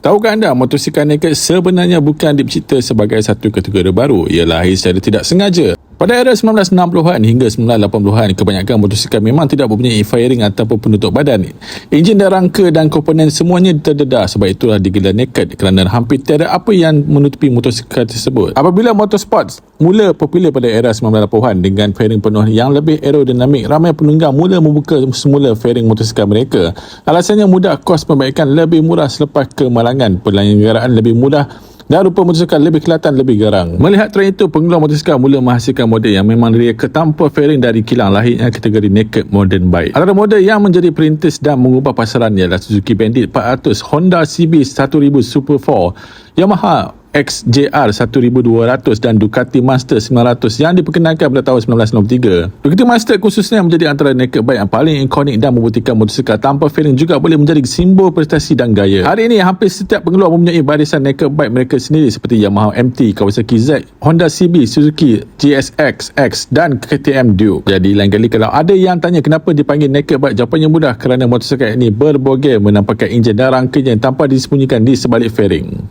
Tahukah anda, motosikal naked sebenarnya bukan dicipta sebagai satu kategori baru. Ia lahir secara tidak sengaja. Pada era 1960-an hingga 1980-an, kebanyakan motosikal memang tidak mempunyai fairing ataupun penutup badan. Enjin dan rangka dan komponen semuanya terdedah, sebab itulah digelar naked kerana hampir tiada apa yang menutupi motosikal tersebut. Apabila motorsport mula popular pada era 1980-an dengan fairing penuh yang lebih aerodinamik, ramai penunggang mula membuka semula fairing motosikal mereka. Alasannya mudah, kos perbaikan lebih murah selepas kemalangan, penyelenggaraan lebih mudah dan rupa motosikal lebih kelihatan lebih garang. Melihat trend itu, pengeluar motosikal mula menghasilkan model yang memang direka tanpa fairing dari kilang, lahirnya kategori naked modern bike. Antara model yang menjadi perintis dan mengubah pasaran ialah Suzuki Bandit 400, Honda CB 1000 Super 4, Yamaha XJR 1200 dan Ducati Monster 900 yang diperkenalkan pada tahun 1993. Ducati Monster khususnya menjadi antara naked bike yang paling ikonik dan membuktikan motosikal tanpa fairing juga boleh menjadi simbol prestasi dan gaya. Hari ini hampir setiap pengeluar mempunyai barisan naked bike mereka sendiri seperti Yamaha MT, Kawasaki Z, Honda CB, Suzuki GSX X dan KTM Duke. Jadi lain kali kalau ada yang tanya kenapa dipanggil naked bike, jawapannya mudah, kerana motosikal ini berbogel menampakkan enjin dan rangkanya tanpa disembunyikan di sebalik fairing.